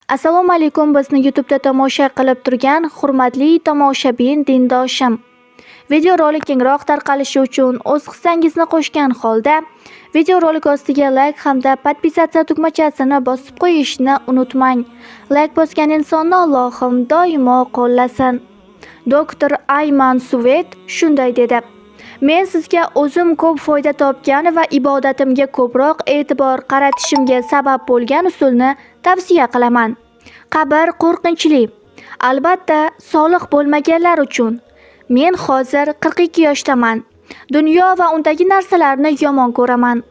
Assalomu alaykum, bizni YouTube'da tomosha qilib turgan hurmatli tomoshabin dindoshim. Videorolik kengroq tarqalishi uchun o'z hissangizni qo'shgan holda videorolik ostiga like hamda podpisatsiya tugmachasini bosib qo'yishni unutmang. Like bosgan insonni Allohim doimo qo'llasin. Doktor Ayman Suvet shunday dedi: Men sizga o'zim ko'p foyda topgan va ibodatimga ko'proq e'tibor qaratishimga sabab bo'lgan usulni tavsiya qilaman. Qabr qo'rqinchli, albatta solih bo'lmaganlar uchun. Men hozir 42 yoshdaman. Dunyo va undagi narsalarni yomon ko'raman.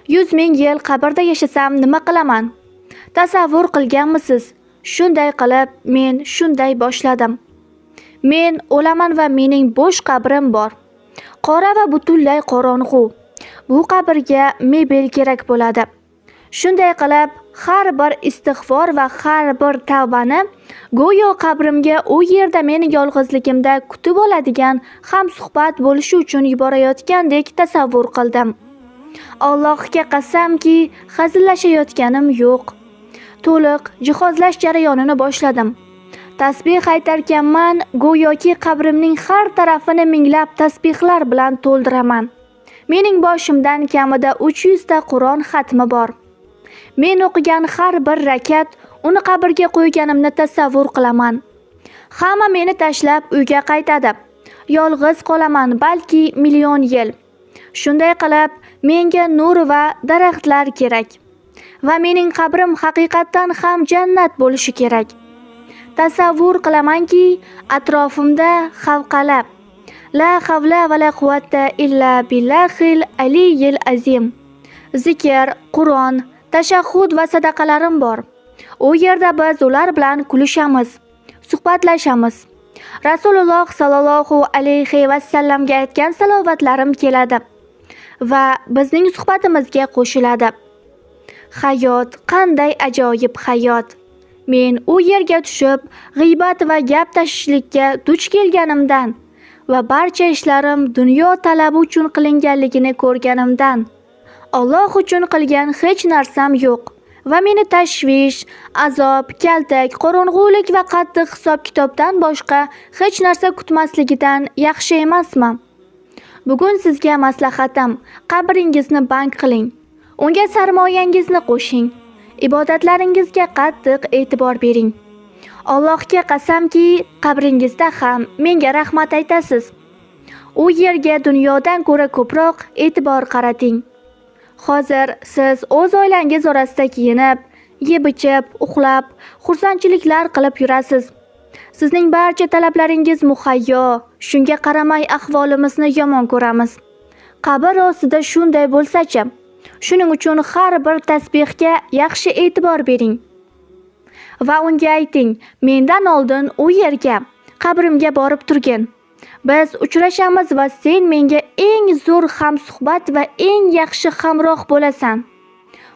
100 ming yil qabrda yashasam nima qilaman? Tasavvur qilganmisiz? Shunday qilib men shunday boshladim. Men o'laman va mening bo'sh qabrim bor. Qora va butunlay qorong'u. Bu qabrga mebel kerak bo'ladi. Shunday qilib, har bir istig'for va har bir tavbani go'yo qabrimga u yerda meni yolg'izligimda kutib oladigan hamsuhbat bo'lishi uchun yuborayotgandek tasavvur qildim. Allohga qasamki, hazillashayotganim yo'q. To'liq jihozlash jarayonini boshladim. Tasbih aytarkanman, go'yoki qabrimning har tarafini minglab tasbihlar bilan to'ldiraman. Mening boshimdan kamida 300 ta Qur'on xatmi bor. Men o'qigan har bir rakat uni qabrga qo'yganimni tasavvur qilaman. Hamma meni tashlab uyga qaytadi. Yolg'iz qolaman balki million yil. Shunday qilib, menga nur va daraxtlar kerak. Va mening qabrim haqiqatan ham jannat bo'lishi kerak. Tasavvur qilamanki, atrofimda xalqalab la havla va la quvvata illa billahil aliyyil azim. Zikr, Qur'on, tashahhud va sadaqalarim bor. U yerda biz ular bilan kulishamiz, suhbatlashamiz. Rasululloh sallallohu alayhi va sallamga aytgan salovatlarim keladi va bizning suhbatimizga qo'shiladi. Hayot qanday ajoyib hayot. Men u yerga tushib, g'iybat va gap tashishlikka duch kelganimdan va barcha ishlarim dunyo talabi uchun qilinganligini ko'rganimdan Alloh uchun qilgan hech narsam yo'q va meni tashvish, azob, kaltak, qorong'ulik va qattiq hisob-kitobdan boshqa hech narsa kutmasligidan yaxshi emasmi? Bugun sizga maslahatim: qabringizni bank qiling. Unga sarmoyangizni qo'shing. Ibodatlaringizga qattiq e'tibor bering. Allohga qasamki, qabringizda ham menga rahmat aytasiz. U yerga dunyodan ko'ra ko'proq e'tibor qarating. Hozir siz o'z oilangiz orasida kiyinib, yeb-ichib, uxlab, xursandchiliklar qilib yurasiz. Sizning barcha talablaringiz muhayyo, shunga qaramay ahvolimizni yomon ko'ramiz. Qabr ostida shunday bo'lsa-chi? Shuning uchun har bir tasbihga yaxshi e'tibor bering. Va unga ayting: mendan oldin u yerga, qabrimga borib turgin. Biz uchrashamiz va sen menga eng zo'r hamsuhbat va eng yaxshi hamroh bo'lasan.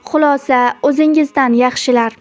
Xulosa o'zingizdan yaxshilar.